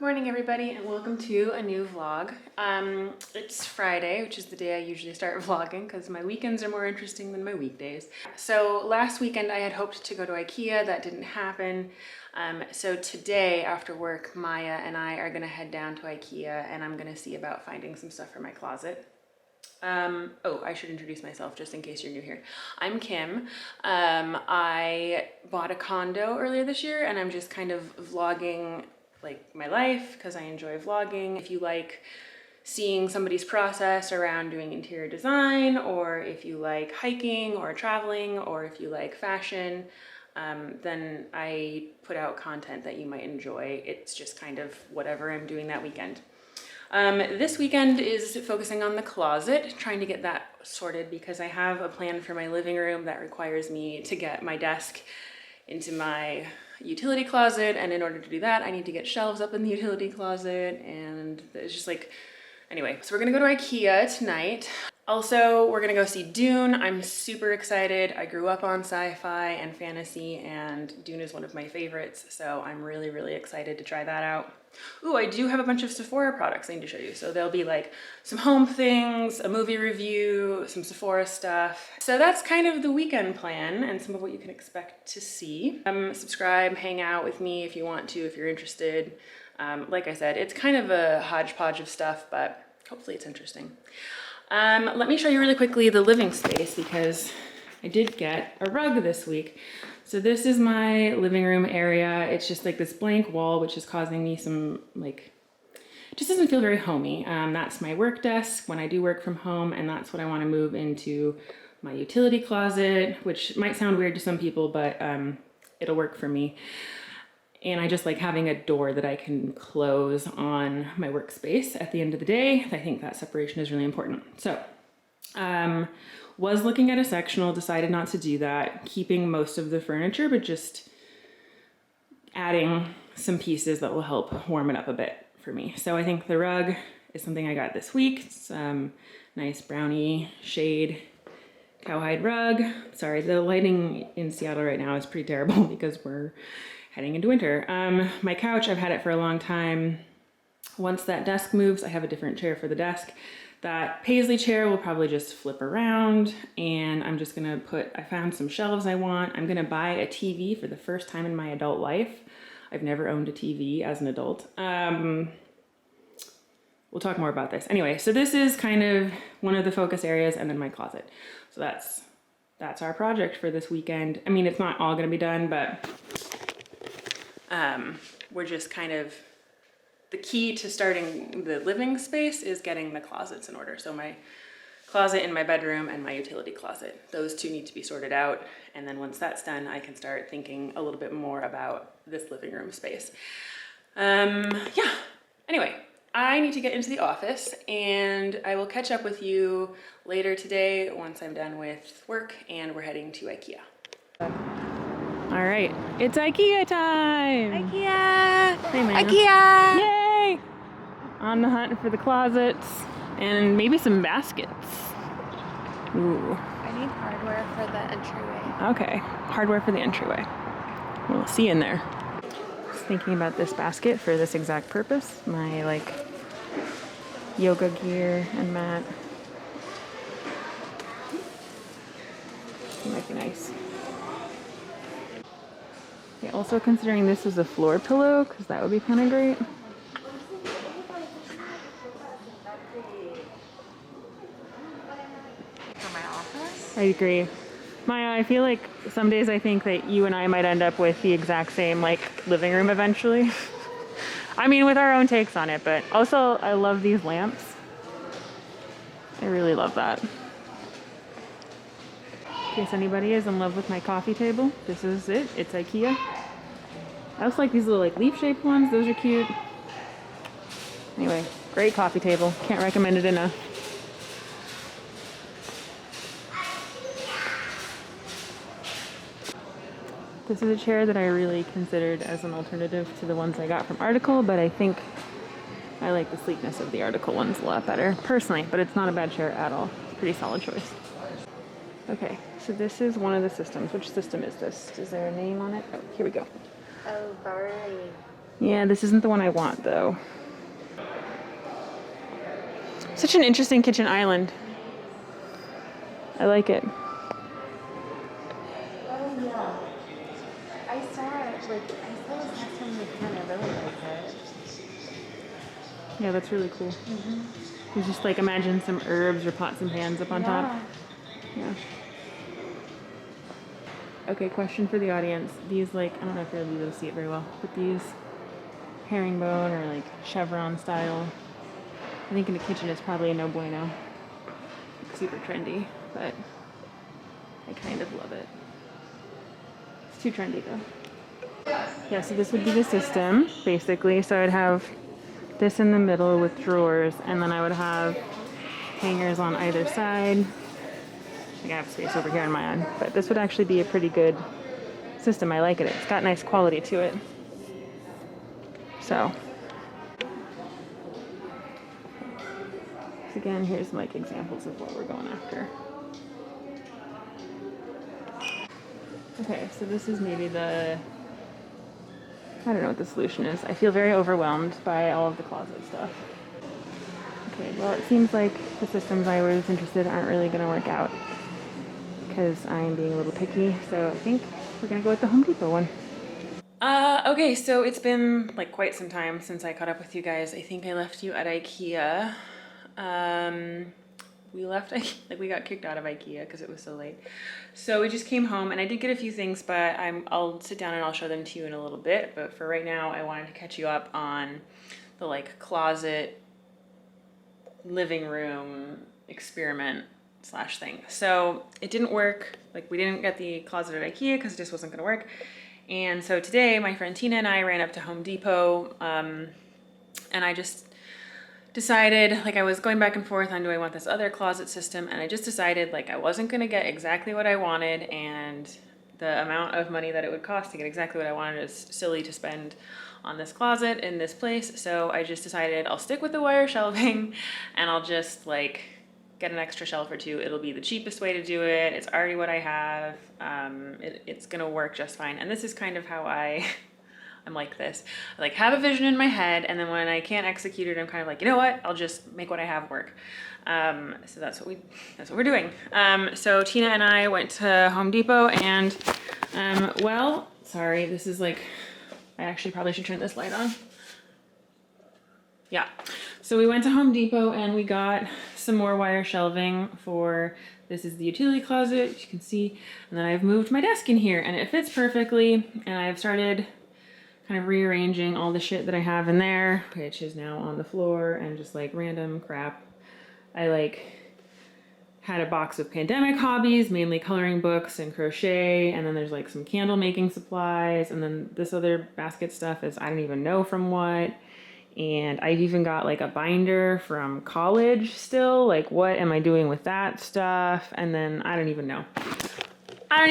Morning everybody and welcome to a new vlog. It's Friday, which is the day I usually start vlogging because my weekends are more interesting than my weekdays. So last weekend I had hoped to go to Ikea, that didn't happen. So today after work, Maya and I are gonna head down to Ikea and I'm gonna see about finding some stuff for my closet. Oh, I should introduce myself just in case you're new here. I'm Kim. I bought a condo earlier this year and I'm just kind of vlogging like my life because I enjoy vlogging. If you like seeing somebody's process around doing interior design, or if you like hiking or traveling, or if you like fashion, then I put out content that you might enjoy. It's just kind of whatever I'm doing that weekend. This weekend is focusing on the closet, trying to get that sorted because I have a plan for my living room that requires me to get my desk into my utility closet, and in order to do that I need to get shelves up in the utility closet, and it's just like, anyway, so we're gonna go to Ikea tonight. Also, we're gonna go see Dune. I'm super excited. I grew up on sci-fi and fantasy and Dune is one of my favorites, so I'm really excited to try that out. Ooh, I do have a bunch of Sephora products I need to show you. So there'll be like some home things, a movie review, some Sephora stuff. So that's kind of the weekend plan and some of what you can expect to see. Subscribe, hang out with me if you want to, if you're interested. Like I said, it's kind of a hodgepodge of stuff, but hopefully it's interesting. Let me show you really quickly the living space because I did get a rug this week. So this is my living room area. It's just like this blank wall, which is causing me some like, it just doesn't feel very homey. That's my work desk when I do work from home, and that's what I want to move into my utility closet, which might sound weird to some people, but it'll work for me. And I just like having a door that I can close on my workspace at the end of the day. I think that separation is really important. So, was looking at a sectional, decided not to do that, keeping most of the furniture, but just adding some pieces that will help warm it up a bit for me. So I think the rug is something I got this week. It's nice brownie shade cowhide rug. Sorry, the lighting in Seattle right now is pretty terrible because we're heading into winter. My couch, I've had it for a long time. Once that desk moves, I have a different chair for the desk. That paisley chair will probably just flip around, and I'm just gonna I found some shelves I want. I'm gonna buy a TV for the first time in my adult life. I've never owned a TV as an adult. We'll talk more about this. Anyway, so this is kind of one of the focus areas, and then my closet. So that's our project for this weekend. I mean, it's not all gonna be done, but we're just kind of, the key to starting the living space is getting the closets in order. So my closet in my bedroom and my utility closet, those two need to be sorted out. And then once that's done, I can start thinking a little bit more about this living room space. Yeah, anyway, I need to get into the office and I will catch up with you later today once I'm done with work and we're heading to Ikea. All right, it's Ikea time! Ikea! Hey, man. Ikea! Yay! On the hunt for the closets and maybe some baskets. Ooh. I need hardware for the entryway. Okay, hardware for the entryway. We'll see you in there. Just thinking about this basket for this exact purpose. My like yoga gear and mat. It might be nice. Yeah, also considering this as a floor pillow, because that would be kind of great. For my office? I agree. Maya, I feel like some days I think that you and I might end up with the exact same like living room eventually. I mean, with our own takes on it, but also I love these lamps. I really love that. In case anybody is in love with my coffee table, this is it. It's Ikea. I also like these little like leaf-shaped ones. Those are cute. Anyway, great coffee table. Can't recommend it enough. This is a chair that I really considered as an alternative to the ones I got from Article, but I think I like the sleekness of the Article ones a lot better, personally, but it's not a bad chair at all. Pretty solid choice. Okay, so this is one of the systems. Which system is this? Is there a name on it? Oh, here we go. Oh, Barley. Yeah, this isn't the one I want though. Such an interesting kitchen island. I like it. Oh yeah. I saw it this next one with Ken. I really like it. Yeah, that's really cool. You just like imagine some herbs or pots and pans up on top. Yeah. Okay, question for the audience. These like, I don't know if you'll be able to see it very well, but these herringbone or like chevron style, I think in the kitchen it's probably a no bueno. Super trendy, but I kind of love it. It's too trendy though. Yeah, so this would be the system, basically. So I'd have this in the middle with drawers, and then I would have hangers on either side. I think I have space over here on my end, but this would actually be a pretty good system. I like it. It's got nice quality to it. So again, here's like examples of what we're going after. Okay, so this is maybe I don't know what the solution is. I feel very overwhelmed by all of the closet stuff. Okay, well it seems like the systems I was interested in aren't really going to work out because I'm being a little picky, so I think we're going to go with the Home Depot one. Okay, so it's been like quite some time since I caught up with you guys. I think I left you at Ikea. We got kicked out of Ikea because it was so late. So we just came home and I did get a few things, but I'll sit down and I'll show them to you in a little bit. But for right now, I wanted to catch you up on the like closet, living room experiment / thing. So it didn't work. Like we didn't get the closet at Ikea because it just wasn't gonna work. And so today my friend Tina and I ran up to Home Depot and I just decided, like I was going back and forth on do I want this other closet system, and I just decided like I wasn't gonna get exactly what I wanted, and the amount of money that it would cost to get exactly what I wanted is silly to spend on this closet in this place. So I just decided I'll stick with the wire shelving and I'll just like get an extra shelf or two. It'll be the cheapest way to do it. It's already what I have. It's gonna work just fine. And this is kind of how I'm like this. I like have a vision in my head, and then when I can't execute it, I'm kind of like, you know what? I'll just make what I have work. So that's what we're doing. So Tina and I went to Home Depot, and well, sorry, this is like, I actually probably should turn this light on. Yeah. So we went to Home Depot and we got some more wire shelving for, this is the utility closet, as you can see, and then I've moved my desk in here and it fits perfectly, and I've started kind of rearranging all the shit that I have in there, which is now on the floor and just like random crap. I like had a box of pandemic hobbies, mainly coloring books and crochet, and then there's like some candle making supplies, and then this other basket stuff is I don't even know from what. And I've even got like a binder from college still. Like, what am I doing with that stuff? And then I don't even know. I don't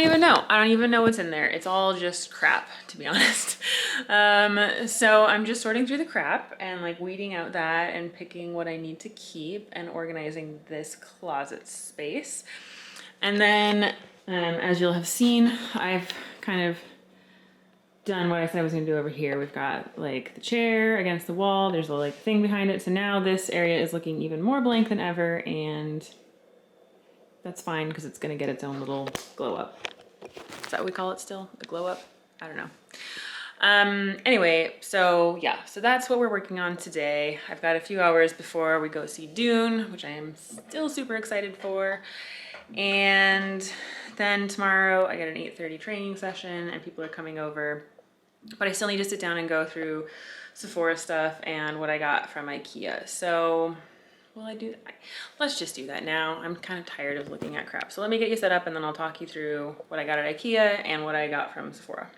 even know what's in there. It's all just crap, to be honest. So I'm just sorting through the crap and like weeding out that and picking what I need to keep and organizing this closet space. And then, as you'll have seen, I've kind of done what I said I was gonna do over here. We've got like the chair against the wall. There's a like thing behind it. So now this area is looking even more blank than ever, and that's fine because it's gonna get its own little glow up. Is that what we call it still? A glow up? I don't know. Anyway, so yeah, so that's what we're working on today. I've got a few hours before we go see Dune, which I am still super excited for. And then tomorrow I get an 8:30 training session and people are coming over, but I still need to sit down and go through Sephora stuff and what I got from Ikea. So will I do that? Let's just do that now. I'm kind of tired of looking at crap. So let me get you set up and then I'll talk you through what I got at Ikea and what I got from Sephora.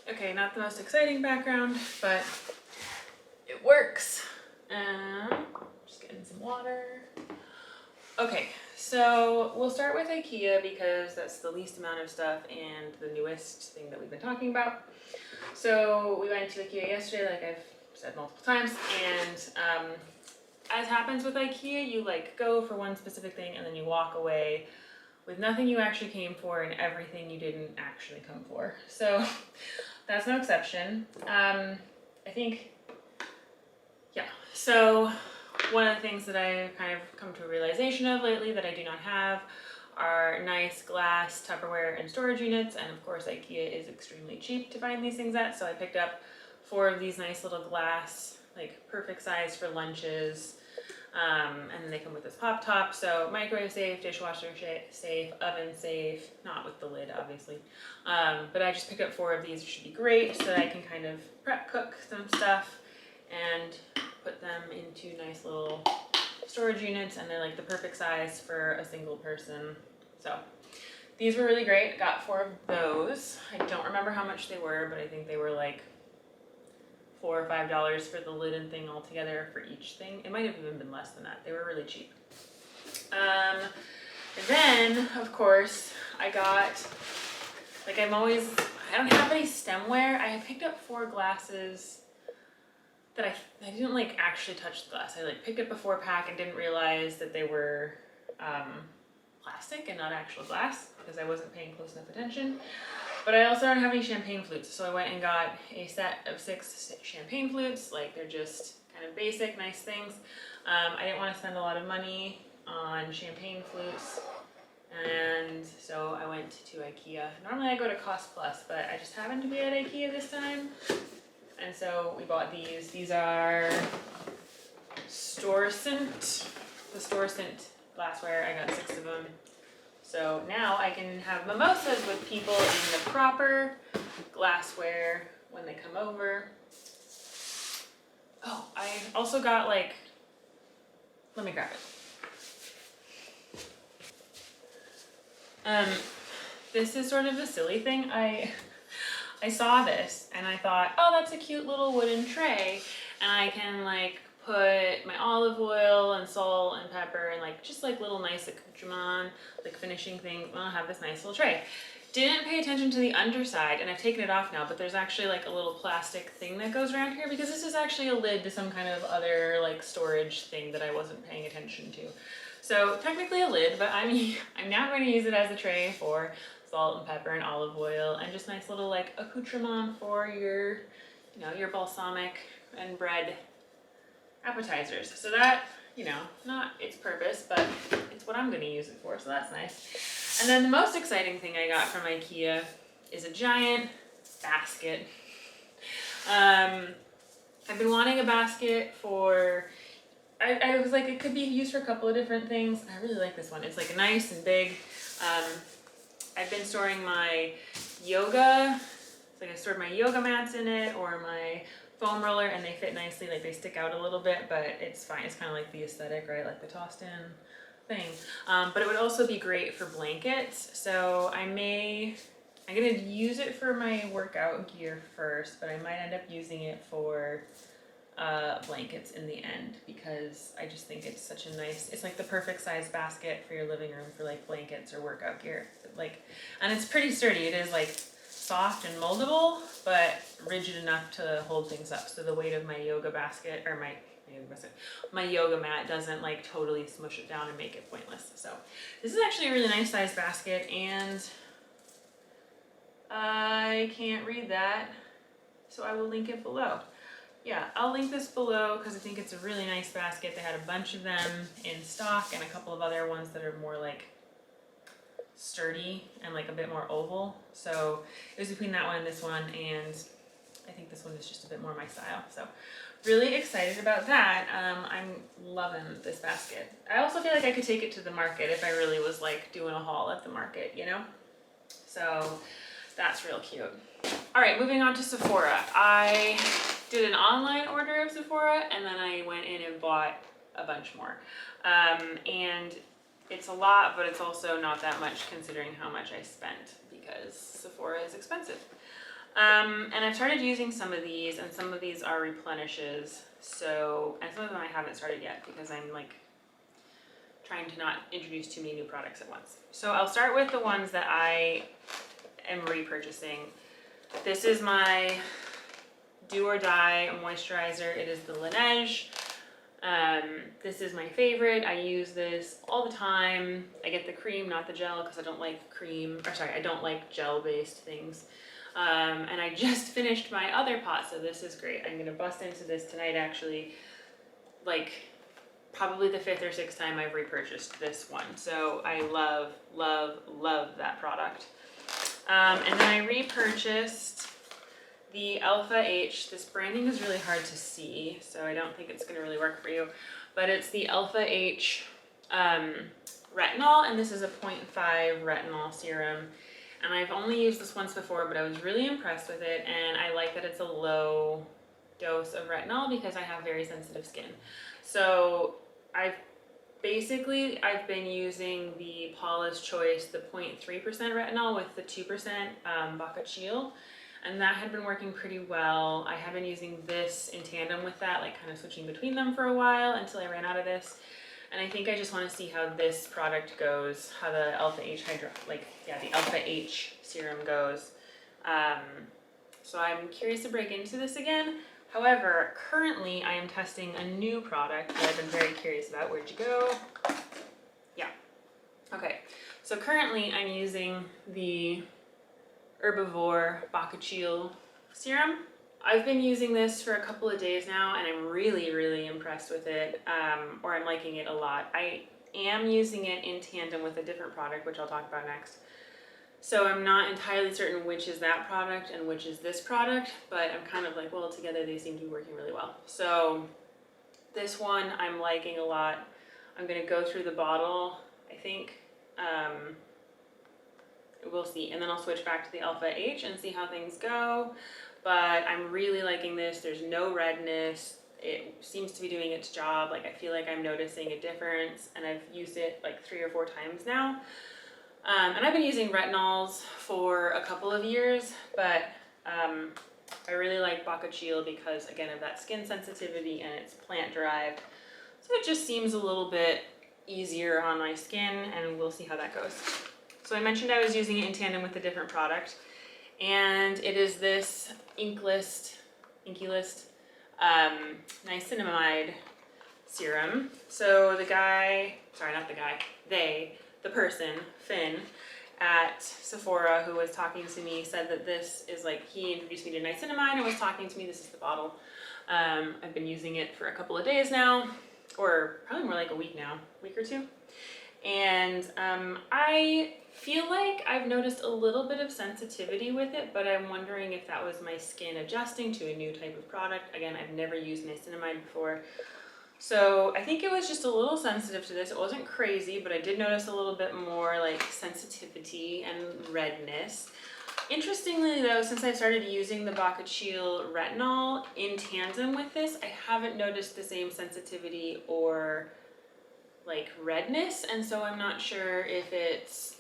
Okay, not the most exciting background, but it works. Just getting some water. Okay, so we'll start with Ikea because that's the least amount of stuff and the newest thing that we've been talking about. So we went to Ikea yesterday, like I've said multiple times, and as happens with Ikea, you like go for one specific thing and then you walk away with nothing you actually came for and everything you didn't actually come for. So that's no exception. I think, yeah. So one of the things that I've kind of come to a realization of lately that I do not have are nice glass Tupperware and storage units. And of course, Ikea is extremely cheap to find these things at. So I picked up 4 of these nice little glass, like perfect size for lunches. And then they come with this pop top. So microwave safe, dishwasher safe, oven safe, not with the lid, obviously. But I just picked up 4 of these, which should be great so that I can kind of prep cook some stuff and put them into nice little storage units, and they're like the perfect size for a single person. So these were really great. Got 4 of those. I don't remember how much they were, but I think they were like $4 or $5 for the lid and thing altogether for each thing. It might have even been less than that. They were really cheap. And then, of course, I got, like I don't have any stemware. I picked up 4 glasses that I didn't like actually touch the glass. I like picked up a 4-pack and didn't realize that they were plastic and not actual glass because I wasn't paying close enough attention. But I also don't have any champagne flutes, so I went and got a set of 6 champagne flutes. Like they're just kind of basic, nice things. I didn't want to spend a lot of money on champagne flutes, and so I went to Ikea. Normally I go to Cost Plus, but I just happened to be at Ikea this time. And so we bought these. These are Storescent, the Storescent glassware. I got 6 of them. So now I can have mimosas with people in the proper glassware when they come over. Oh, I also got like, let me grab it. This is sort of a silly thing. I saw this and I thought, oh, that's a cute little wooden tray, and I can like put my olive oil and salt and pepper and like just like little nice accoutrement, like finishing things. I'll have this nice little tray. Didn't pay attention to the underside, and I've taken it off now, but there's actually like a little plastic thing that goes around here because this is actually a lid to some kind of other like storage thing that I wasn't paying attention to. So technically a lid, but I'm now going to use it as a tray for salt and pepper and olive oil and just nice little like accoutrement for your, you know, your balsamic and bread appetizers. So that, you know, not its purpose, but it's what I'm going to use it for, so that's nice. And then the most exciting thing I got from Ikea is a giant basket. I've been wanting a basket for, I was like, it could be used for a couple of different things. I really like this one. It's like nice and big. I've been storing my yoga, like I stored my yoga mats in it or my foam roller, and they fit nicely. Like they stick out a little bit, but it's fine. It's kind of like the aesthetic, right? Like the tossed in thing. But it would also be great for blankets. So I'm gonna use it for my workout gear first, but I might end up using it for blankets in the end, because I just think it's such a nice, it's like the perfect size basket for your living room for like blankets or workout gear. Like, and it's pretty sturdy. It is like soft and moldable, but rigid enough to hold things up. So the weight of my yoga basket, or my yoga mat doesn't like totally smush it down and make it pointless. So this is actually a really nice size basket, and I can't read that, so I will link it below. Yeah, I'll link this below because I think it's a really nice basket. They had a bunch of them in stock and a couple of other ones that are more like sturdy and like a bit more oval. So it was between that one and this one, and I think this one is just a bit more my style. So really excited about that. I'm loving this basket. I also feel like I could take it to the market if I really was like doing a haul at the market, you know? So that's real cute. All right, moving on to Sephora. I did an online order of Sephora, and then I went in and bought a bunch more. And it's a lot, but it's also not that much considering how much I spent, because Sephora is expensive. And I've started using some of these, and some of these are replenishes. So, and some of them I haven't started yet because I'm like trying to not introduce too many new products at once. So I'll start with the ones that I am repurchasing. This is my Do or Die moisturizer. It is the Laneige This is my favorite. I use this all the time. I get the cream, not the gel, because I don't like I don't like gel-based things. And I just finished my other pot, so this is great. I'm gonna bust into this tonight, actually. Like, probably the 5th or 6th time I've repurchased this one. So I love, love, love that product. And then I repurchased the Alpha H. This branding is really hard to see, so I don't think it's gonna really work for you. But it's the Alpha H retinol, and this is a 0.5 retinol serum. And I've only used this once before, but I was really impressed with it, and I like that it's a low dose of retinol because I have very sensitive skin. So I've been using the Paula's Choice, the 0.3% retinol with the 2% Bacachil, and that had been working pretty well. I have been using this in tandem with that, like kind of switching between them for a while until I ran out of this. And I think I just want to see how this product goes, how the Alpha H the Alpha H serum goes. So I'm curious to break into this again. However, currently I am testing a new product that I've been very curious about. Where'd you go? Yeah. Okay. So currently I'm using the Herbivore Bacachil serum. I've been using this for a couple of days now, and I'm really, really impressed with it, or I'm liking it a lot. I am using it in tandem with a different product, which I'll talk about next. So I'm not entirely certain which is that product and which is this product, but I'm kind of like, well, together they seem to be working really well. So this one I'm liking a lot. I'm gonna go through the bottle, I think. We'll see, and then I'll switch back to the Alpha H and see how things go. But I'm really liking this. There's no redness. It seems to be doing its job. Like, I feel like I'm noticing a difference, and I've used it like 3 or 4 times now. And I've been using retinols for a couple of years, but I really like Bacachil because, again, of that skin sensitivity, and it's plant derived. So it just seems a little bit easier on my skin, and we'll see how that goes. So I mentioned I was using it in tandem with a different product, and it is this Inky List niacinamide serum. So the person, Finn, at Sephora, who was talking to me, said that this is like, he introduced me to niacinamide and was talking to me. This is the bottle. I've been using it for a couple of days now, or probably more like a week now, week or 2. And I feel like I've noticed a little bit of sensitivity with it, but I'm wondering if that was my skin adjusting to a new type of product. Again, I've never used niacinamide before. So I think it was just a little sensitive to this. It wasn't crazy, but I did notice a little bit more like sensitivity and redness. Interestingly though, since I started using the Bacachil retinol in tandem with this, I haven't noticed the same sensitivity or like redness, and so I'm not sure if it's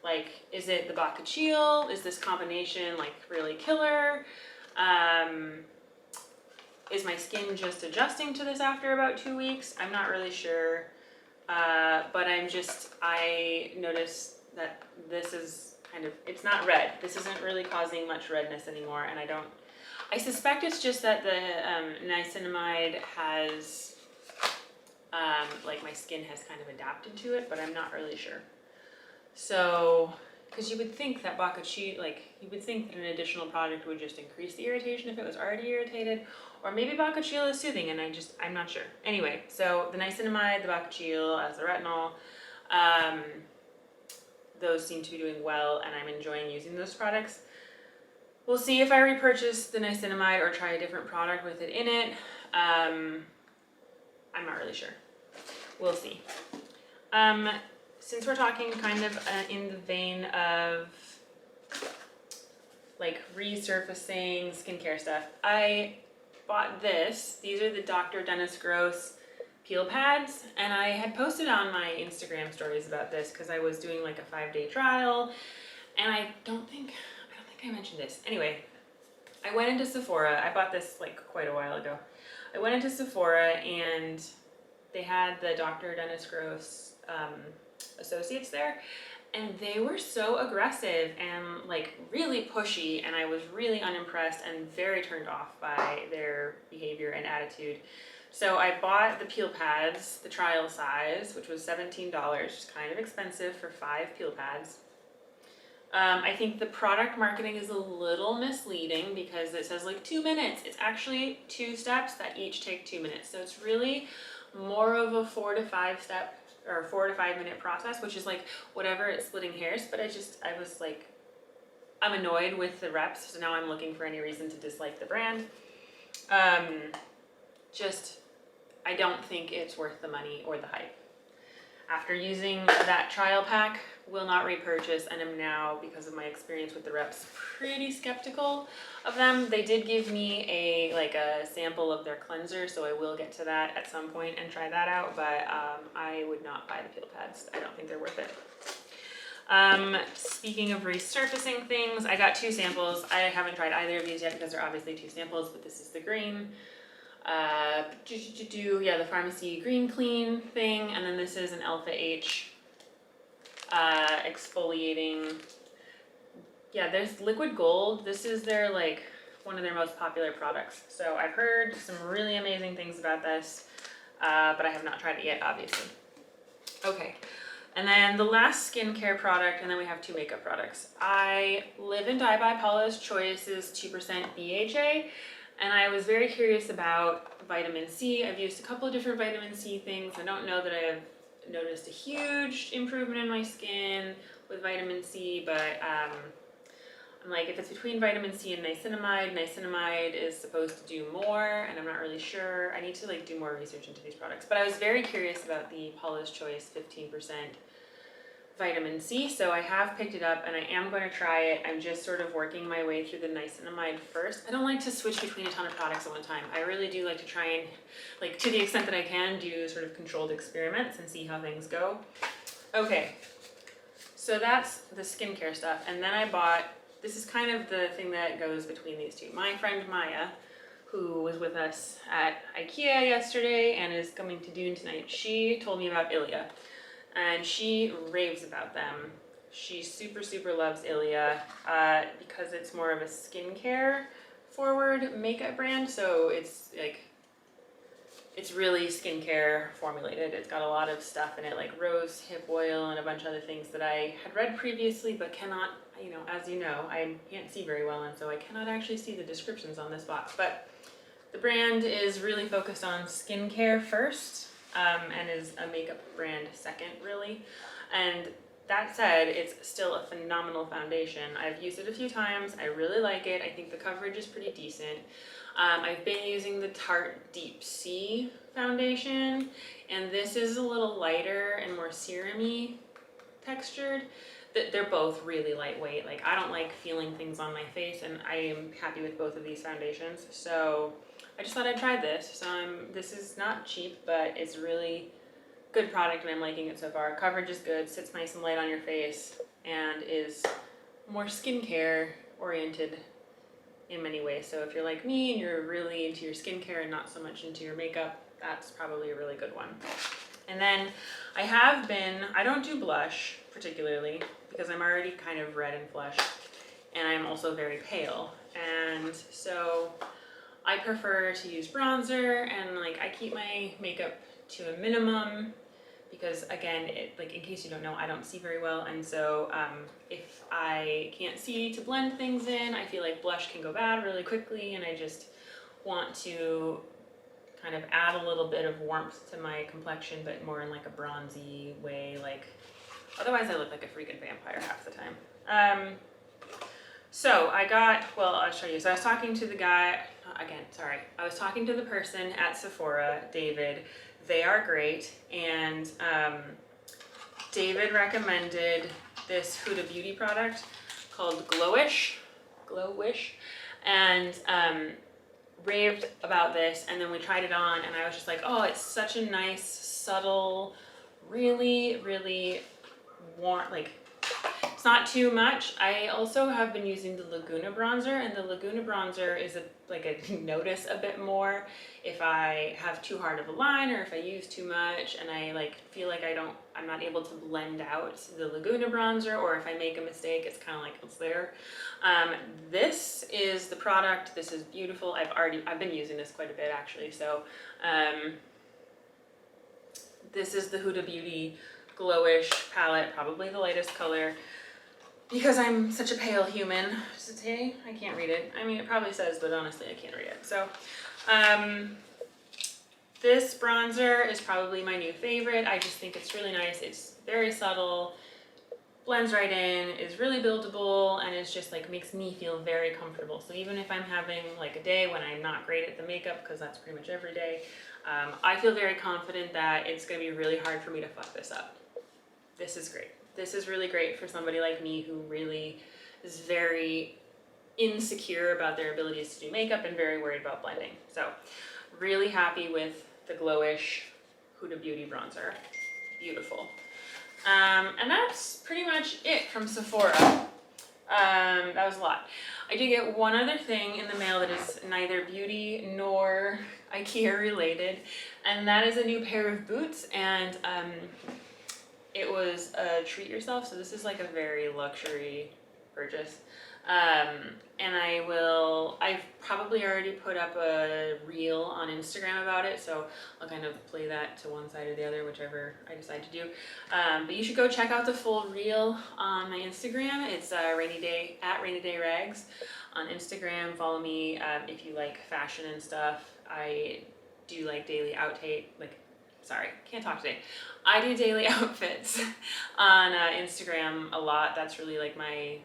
like, is it the Bacachil? Is this combination like really killer? Is my skin just adjusting to this after about 2 weeks? I'm not really sure, but I noticed that this is kind of, it's not red. This isn't really causing much redness anymore, and I suspect it's just that the niacinamide has, like my skin has kind of adapted to it, but I'm not really sure. So, because you would think that Bacachil, you would think that an additional product would just increase the irritation if it was already irritated, or maybe Bacachil is soothing, and I'm not sure. Anyway, so the niacinamide, the Bacachil, as the retinol, those seem to be doing well, and I'm enjoying using those products. We'll see if I repurchase the niacinamide or try a different product with it in it. I'm not really sure. We'll see. Since we're talking kind of in the vein of like resurfacing skincare stuff, I bought this. These are the Dr. Dennis Gross peel pads, and I had posted on my Instagram stories about this because I was doing like a 5-day trial, and I don't think I mentioned this. Anyway, I went into Sephora. I bought this like quite a while ago. I went into Sephora and they had the Dr. Dennis Gross associates there, and they were so aggressive and like really pushy, and I was really unimpressed and very turned off by their behavior and attitude. So I bought the peel pads, the trial size, which was $17, which is kind of expensive for 5 peel pads. I think the product marketing is a little misleading because it says like 2 minutes. It's actually 2 steps that each take 2 minutes. So it's really more of a 4 to 5 step or 4 to 5 minute process, which is like whatever, it's splitting hairs. But I was like, I'm annoyed with the reps. So now I'm looking for any reason to dislike the brand. I don't think it's worth the money or the hype. After using that trial pack, will not repurchase, and am now, because of my experience with the reps, pretty skeptical of them. They did give me a sample of their cleanser, so I will get to that at some point and try that out, but I would not buy the peel pads. I don't think they're worth it. Speaking of resurfacing things, I got 2 samples. I haven't tried either of these yet because they're obviously 2 samples, but this is the green. The pharmacy green clean thing, and then this is an alpha H exfoliating. Yeah, there's liquid gold. This is their one of their most popular products. So I've heard some really amazing things about this, but I have not tried it yet, obviously. Okay, and then the last skincare product, and then we have 2 makeup products. I live and die by Paula's Choice's 2% BHA. And I was very curious about vitamin C. I've used a couple of different vitamin C things. I don't know that I've noticed a huge improvement in my skin with vitamin C, but I'm like, if it's between vitamin C and niacinamide is supposed to do more, and I'm not really sure. I need to do more research into these products. But I was very curious about the Paula's Choice 15% vitamin C, so I have picked it up and I am going to try it. I'm just sort of working my way through the niacinamide first. I don't like to switch between a ton of products at one time. I really do like to try and, to the extent that I can, do sort of controlled experiments and see how things go. Okay, so that's the skincare stuff. And then I bought, this is kind of the thing that goes between these two. My friend Maya, who was with us at Ikea yesterday and is coming to Dune tonight, she told me about Ilia. And she raves about them. She super, super loves Ilia because it's more of a skincare forward makeup brand. So it's really skincare formulated. It's got a lot of stuff in it, like rose hip oil and a bunch of other things that I had read previously, but cannot, as you know, I can't see very well, and so I cannot actually see the descriptions on this box. But the brand is really focused on skincare first. And is a makeup brand second, really. And that said, it's still a phenomenal foundation. I've used it a few times. I really like it. I think the coverage is pretty decent. I've been using the Tarte Deep Sea foundation, and this is a little lighter and more serum-y textured. They're both really lightweight. I don't like feeling things on my face, and I am happy with both of these foundations. So I just thought I'd try this. So this is not cheap, but it's a really good product and I'm liking it so far. Coverage is good, sits nice and light on your face, and is more skincare oriented in many ways. So if you're like me and you're really into your skincare and not so much into your makeup, that's probably a really good one. And then I don't do blush particularly because I'm already kind of red and flushed, and I'm also very pale. And so I prefer to use bronzer, and I keep my makeup to a minimum because, again, in case you don't know, I don't see very well, and so if I can't see to blend things in, I feel like blush can go bad really quickly, and I just want to kind of add a little bit of warmth to my complexion, but more in a bronzy way. Otherwise I look like a freaking vampire half the time. So I'll show you. So I was talking to the guy, I was talking to the person at Sephora, David. They are great, and David recommended this Huda Beauty product called Glowish, and raved about this, and then we tried it on, and I was just like, oh, it's such a nice, subtle, really, really warm, It's not too much. I also have been using the Laguna bronzer, and the Laguna bronzer is I notice a bit more if I have too hard of a line or if I use too much and I like feel like I'm not able to blend out the Laguna bronzer, or if I make a mistake, it's kind of like it's there. This is the product. This is beautiful. I've been using this quite a bit actually. So this is the Huda Beauty Glowish palette, probably the lightest color. Because I'm such a pale human. Does it say? I can't read it. I mean, it probably says, but honestly, I can't read it. So, this bronzer is probably my new favorite. I just think it's really nice. It's very subtle, blends right in, is really buildable, and it's just like makes me feel very comfortable. So even if I'm having like a day when I'm not great at the makeup, because that's pretty much every day, I feel very confident that it's going to be really hard for me to fuck this up. This is great. This is really great for somebody like me who really is very insecure about their abilities to do makeup and very worried about blending. So really happy with the Glowish Huda Beauty bronzer. Beautiful. And that's pretty much it from Sephora. That was a lot. I did get one other thing in the mail that is neither beauty nor Ikea related, and that is a new pair of boots, and it was a treat yourself. So this is like a very luxury purchase. And I've probably already put up a reel on Instagram about it. So I'll kind of play that to one side or the other, whichever I decide to do. But you should go check out the full reel on my Instagram. It's Rainy Day Rags on Instagram. Follow me if you like fashion and stuff. I do like daily can't talk today. I do daily outfits on Instagram a lot. That's really like my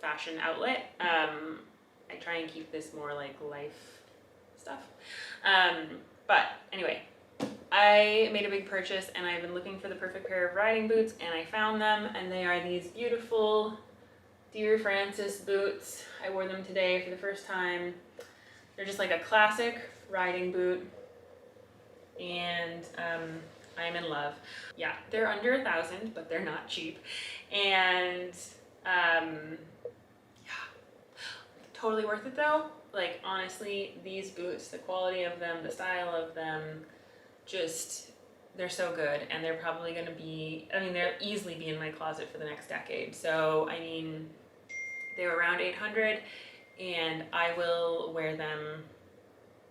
fashion outlet. I try and keep this more like life stuff. But anyway, I made a big purchase and I've been looking for the perfect pair of riding boots, and I found them, and they are these beautiful Dear Francis boots. I wore them today for the first time. They're just like a classic riding boot, and I'm in love. Yeah, they're under $1,000, but they're not cheap. And yeah, totally worth it though. Like honestly, these boots, the quality of them, the style of them, just, they're so good. And they're probably gonna be, they'll easily be in my closet for the next decade. So, they were around $800, and I will wear them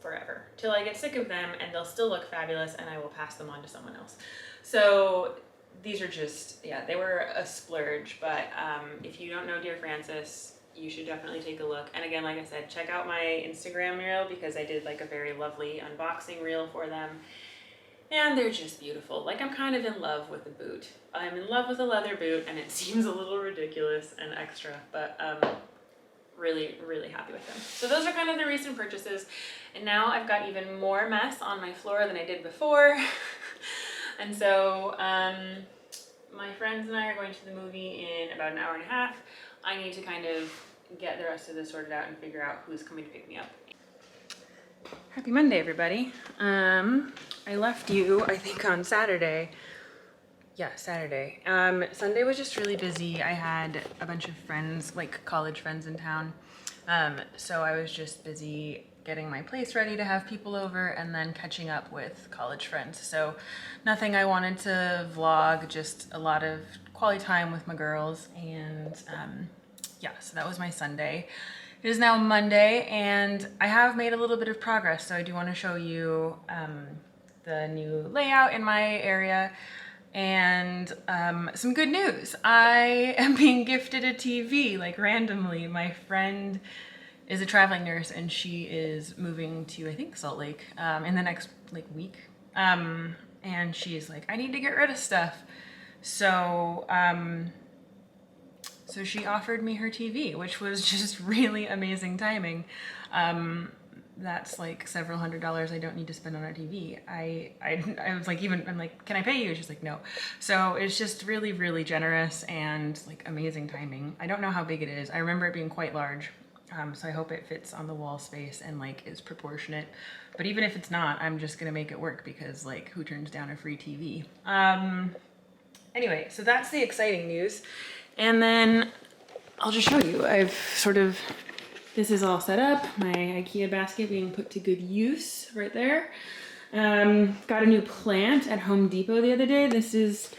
forever till I get sick of them, and they'll still look fabulous, and I will pass them on to someone else. So these are just, yeah, they were a splurge. But if you don't know Dear Francis, you should definitely take a look. And again, like I said, check out my Instagram reel, because I did like a very lovely unboxing reel for them, and they're just beautiful. Like, I'm kind of in love with the boot. I'm in love with a leather boot, and it seems a little ridiculous and extra, but really, really happy with them. So those are kind of the recent purchases. And now I've got even more mess on my floor than I did before. And so my friends and I are going to the movie in about an hour and a half. I need to kind of get the rest of this sorted out and figure out who's coming to pick me up. Happy Monday, everybody. I left you, I think, on Saturday. Yeah, Saturday. Sunday was just really busy. I had a bunch of friends, like college friends in town. So I was just busy getting my place ready to have people over and then catching up with college friends. So nothing I wanted to vlog, just a lot of quality time with my girls. And yeah, so that was my Sunday. It is now Monday, and I have made a little bit of progress. So I do want to show you the new layout in my area. And some good news. I am being gifted a TV, like randomly. My friend is a traveling nurse, and she is moving to, I think, Salt Lake in the next week. And she's like, I need to get rid of stuff. So, so she offered me her TV, which was just really amazing timing. That's like several $100s I don't need to spend on a TV. I was like, I'm like, can I pay you? She's like, no. So it's just really, really generous and like amazing timing. I don't know how big it is. I remember it being quite large. So I hope it fits on the wall space and like is proportionate. But even if it's not, I'm just gonna make it work, because like, who turns down a free TV? Anyway, so that's the exciting news. And then I'll just show you. This is all set up. My Ikea basket being put to good use right there. Got a new plant at Home Depot the other day. This is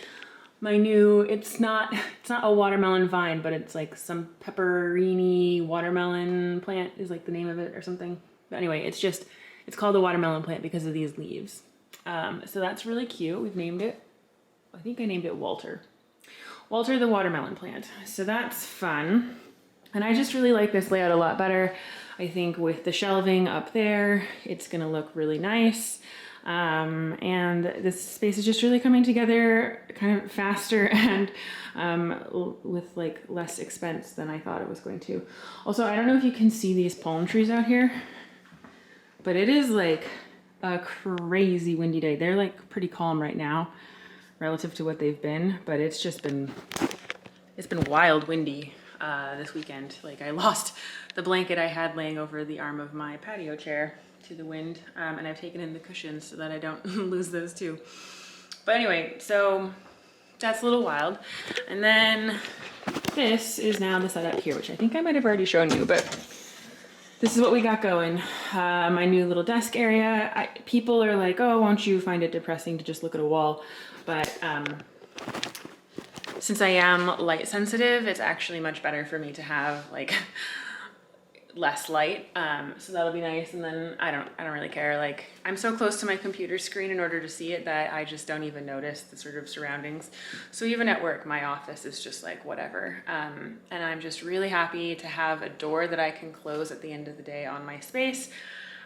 my new, it's not a watermelon vine, but it's like some pepperini watermelon plant is like the name of it or something. But anyway, it's called a watermelon plant because of these leaves. So that's really cute. We've named it, I think I named it Walter. Walter the watermelon plant. So that's fun. And I just really like this layout a lot better. I think with the shelving up there, it's gonna look really nice. And this space is just really coming together kind of faster and with like less expense than I thought it was going to. Also, I don't know if you can see these palm trees out here, but it is like a crazy windy day. They're like pretty calm right now relative to what they've been, but it's been wild windy this weekend. Like I lost the blanket I had laying over the arm of my patio chair to the wind, and I've taken in the cushions so that I don't lose those too. But anyway, so that's a little wild. And then this is now the setup here, which I think I might have already shown you, but this is what we got going. My new little desk area. People are like, oh, won't you find it depressing to just look at a wall? But since I am light sensitive, it's actually much better for me to have like less light. So that'll be nice. And then I don't really care. Like I'm so close to my computer screen in order to see it that I just don't even notice the sort of surroundings. So even at work, my office is just like whatever. And I'm just really happy to have a door that I can close at the end of the day on my space.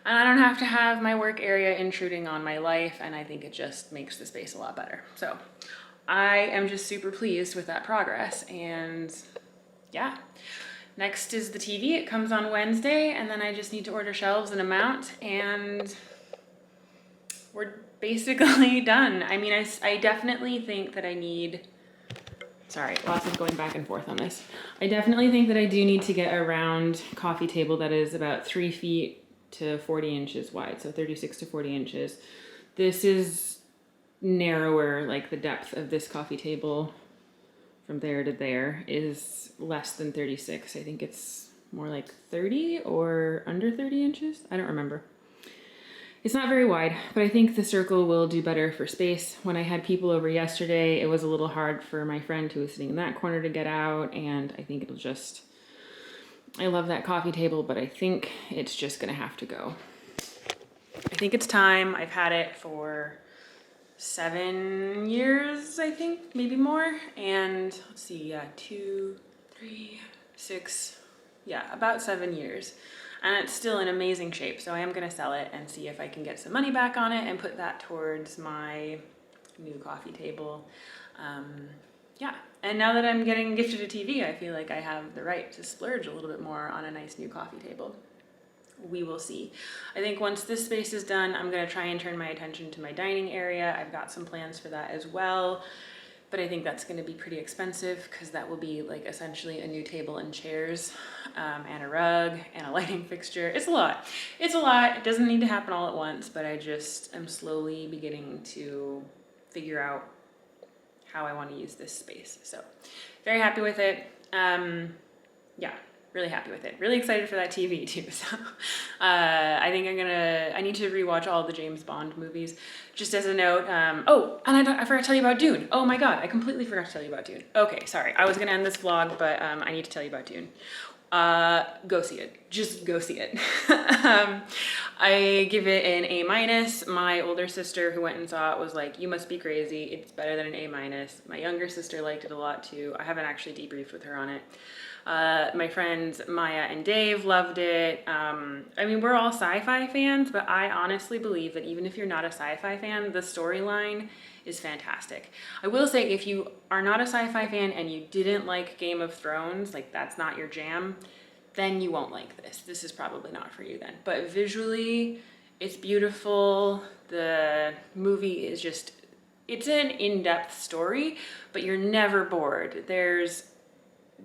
And I don't have to have my work area intruding on my life. And I think it just makes the space a lot better. So I am just super pleased with that progress. And yeah. Next is the TV. It comes on Wednesday, and then I just need to order shelves and a mount, and we're basically done. I mean, I definitely think that I need, sorry, lots of going back and forth on this. I definitely think that I do need to get a round coffee table that is about 3 feet to 40 inches wide, so 36 to 40 inches. This is narrower, like the depth of this coffee table from there to there is less than 36. I think it's more like 30 or under 30 inches. I don't remember. It's not very wide, but I think the circle will do better for space. When I had people over yesterday, it was a little hard for my friend who was sitting in that corner to get out, and I think I love that coffee table, but I think it's just gonna have to go. I think it's time. I've had it for 7 years, I think, maybe more. And let's see, 2, 3, 6, yeah, about 7 years. And it's still in amazing shape. So I am gonna sell it and see if I can get some money back on it and put that towards my new coffee table. Yeah, and now that I'm getting gifted a TV, I feel like I have the right to splurge a little bit more on a nice new coffee table. We will see. I think once this space is done, I'm going to try and turn my attention to my dining area. I've got some plans for that as well, but I think that's going to be pretty expensive because that will be like essentially a new table and chairs, and a rug and a lighting fixture. It's a lot. It's a lot. It doesn't need to happen all at once, but I just am slowly beginning to figure out how I want to use this space. So very happy with it. Yeah. Really happy with it. Really excited for that TV too. So I think I need to rewatch all the James Bond movies. Just as a note, oh, and I forgot to tell you about Dune. Oh my God, I completely forgot to tell you about Dune. Okay, sorry. I was gonna end this vlog, but I need to tell you about Dune. Go see it. Just go see it. I give it an A-. My older sister who went and saw it was like, you must be crazy. It's better than an A-. My younger sister liked it a lot too. I haven't actually debriefed with her on it. My friends Maya and Dave loved it. I mean, we're all sci-fi fans, but I honestly believe that even if you're not a sci-fi fan, the storyline is fantastic. I will say, if you are not a sci-fi fan and you didn't like Game of Thrones, like that's not your jam, then you won't like this. This is probably not for you then. But visually, it's beautiful. The movie is just, it's an in-depth story, but you're never bored. There's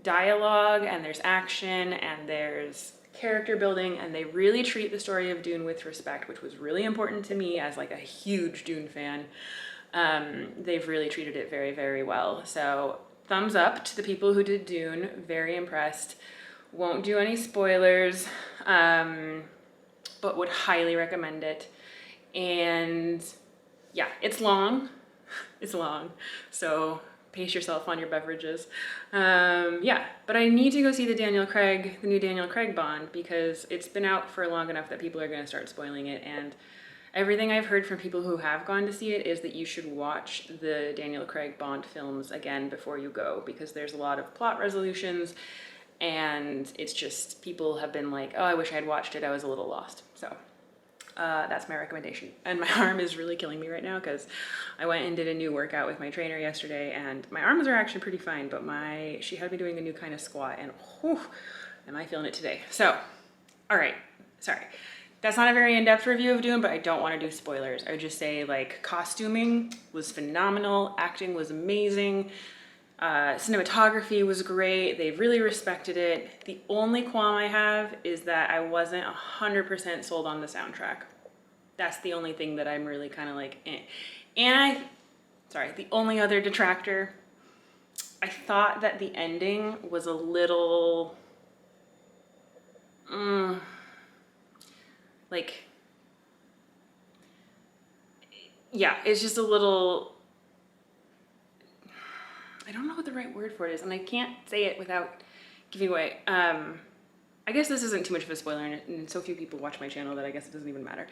dialogue and there's action and there's character building, and they really treat the story of Dune with respect, which was really important to me as like a huge Dune fan. They've really treated it very, very well. So thumbs up to the people who did Dune. Very impressed. Won't do any spoilers, but would highly recommend it. And yeah, it's long. It's long. So pace yourself on your beverages. Yeah, but I need to go see the new Daniel Craig Bond, because it's been out for long enough that people are going to start spoiling it. And everything I've heard from people who have gone to see it is that you should watch the Daniel Craig Bond films again before you go, because there's a lot of plot resolutions, and it's just, people have been like, oh, I wish I had watched it, I was a little lost. So that's my recommendation. And my arm is really killing me right now, because I went and did a new workout with my trainer yesterday, and my arms are actually pretty fine, but she had me doing a new kind of squat, and whew, am I feeling it today. So, all right, sorry. That's not a very in-depth review of Dune, but I don't want to do spoilers. I would just say, like, costuming was phenomenal, acting was amazing, cinematography was great, they really respected it. The only qualm I have is that I wasn't 100% sold on the soundtrack. That's the only thing that I'm really kind of like, eh. And the only other detractor, I thought that the ending was a little, like, yeah, it's just a little, I don't know what the right word for it is, and I can't say it without giving away. I guess this isn't too much of a spoiler, and so few people watch my channel that I guess it doesn't even matter.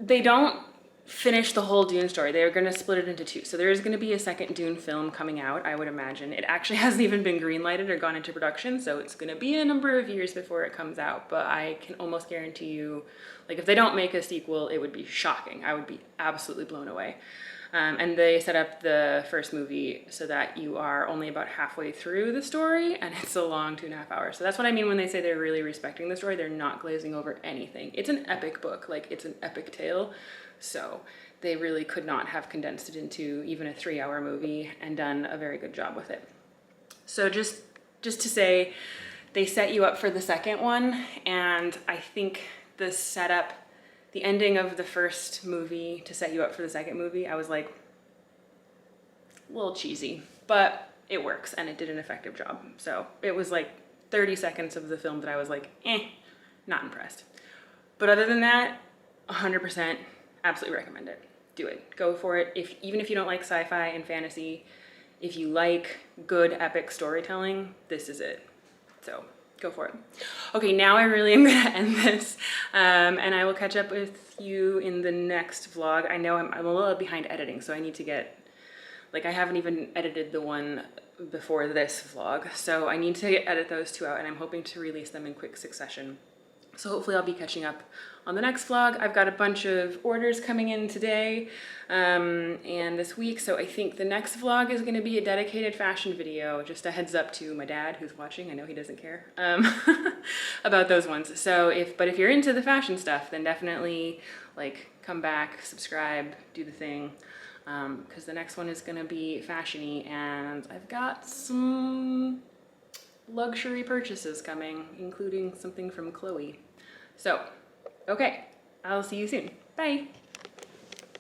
They don't finish the whole Dune story. They're going to split it into two. So there is going to be a second Dune film coming out, I would imagine. It actually hasn't even been greenlighted or gone into production, so it's going to be a number of years before it comes out. But I can almost guarantee you, like, if they don't make a sequel, it would be shocking. I would be absolutely blown away. And they set up the first movie so that you are only about halfway through the story, and it's a long 2.5 hours. So that's what I mean when they say they're really respecting the story. They're not glazing over anything. It's an epic book, like, it's an epic tale. So they really could not have condensed it into even a 3-hour movie and done a very good job with it. So just to say, they set you up for the second one, and I think the setup, the ending of the first movie to set you up for the second movie, I was like, a little cheesy, but it works, and it did an effective job. So it was like 30 seconds of the film that I was like, not impressed. But other than that, 100% absolutely recommend it. Do it. Go for it. Even if you don't like sci-fi and fantasy, if you like good epic storytelling, this is it. So go for it. Okay, now I really am gonna end this, and I will catch up with you in the next vlog. I know I'm a little behind editing, so I need to get, like, I haven't even edited the one before this vlog, so I need to edit those two out, and I'm hoping to release them in quick succession. So hopefully I'll be catching up on the next vlog. I've got a bunch of orders coming in today and this week, so I think the next vlog is going to be a dedicated fashion video. Just a heads up to my dad who's watching. I know he doesn't care about those ones. So if you're into the fashion stuff, then definitely, like, come back, subscribe, do the thing, because the next one is going to be fashion-y, and I've got some luxury purchases coming, including something from Chloe. So, okay, I'll see you soon. Bye.